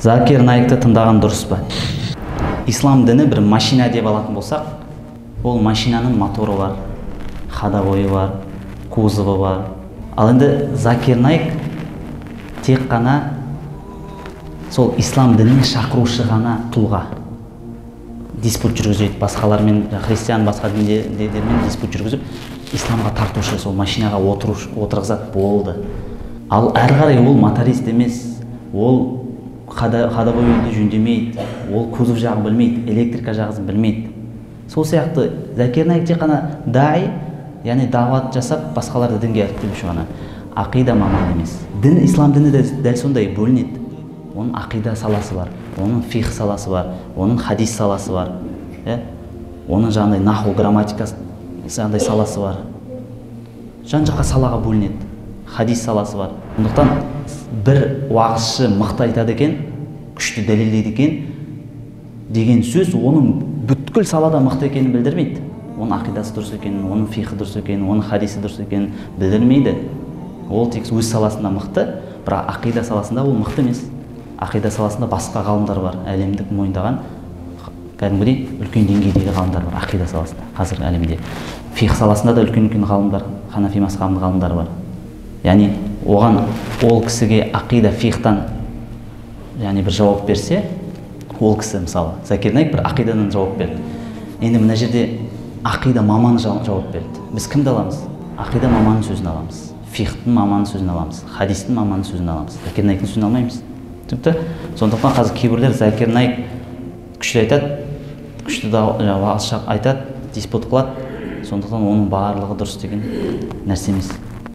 Закир Наикты тыңдаған дұрыс па? Ислам діні бір машина деп алатын болсақ, ол машинаның моторы бар, ходовойы бар, кузовы бар. Ал енді Закир Наик тек қана сол ислам дініне шақырушы ғана тұлға. Диспут жүргізеді, басқалармен, христиан басқа діндермен диспут жүргізіп, исламға тартушы, сол машинаға отырғызады, болды. Ал әрі қарай ол моторист емес, ол ходовойды жөндемейді, ол кузов жағын білмейді, электрика жағын білмейді. Сол сияқты Закир Наик тек қана дай, яғни дават жасап, басқаларды дінге іріктеуші ғана. Ақида маман емес. Дін, ислам діні дәл сондай бөлінеді. Оның ақида саласы бар, оның фих саласы бар, оның хадис саласы бар, оның жаңағыдай наху, грамматика жаңағыдай саласы бар. Жан-жаққа салаға бөлінеді. Хадис саласы бар. Сондықтан бір уағызшы мықты айтады екен, күшті дәлелдейді екен деген сөз оның бүткіл салада мықты екенін білдірмейді. Оның ақидасы дұрыс екенін, оның фихы дұрыс екенін, оның хадисі дұрыс екенін білдірмейді. Ол тек өз саласында мықты, бірақ ақида саласында ол мықты емес. Ақида саласында басқа ғалымдар бар, әлемдік мойындаған, кәдімгідей үлкен деңгейдегі ғалымдар бар ақида саласында, қазіргі әлемде. Фих саласында да үлкен ғалымдар, ханафи мазхабының ғалымдары бар. Яғни оған ол кісіге ақида фихтан бір жауап берсе, ол кісі мысалы Закир Наик бір ақидадан жауап берді. Енді мына жерде ақида маманы жауап берді. Біз кімді аламыз? Ақида маманның сөзін аламыз, фихтің маманның сөзін аламыз, хадистің маманның сөзін аламыз. Закир Наиктің сөзін алмаймыз. Сондықтан қазір кейбірлер Закир Наик күшті айтады, күшті айтады, диспут қылады. Сондықтан оның барлығы дұрыс деген нәрсе емес.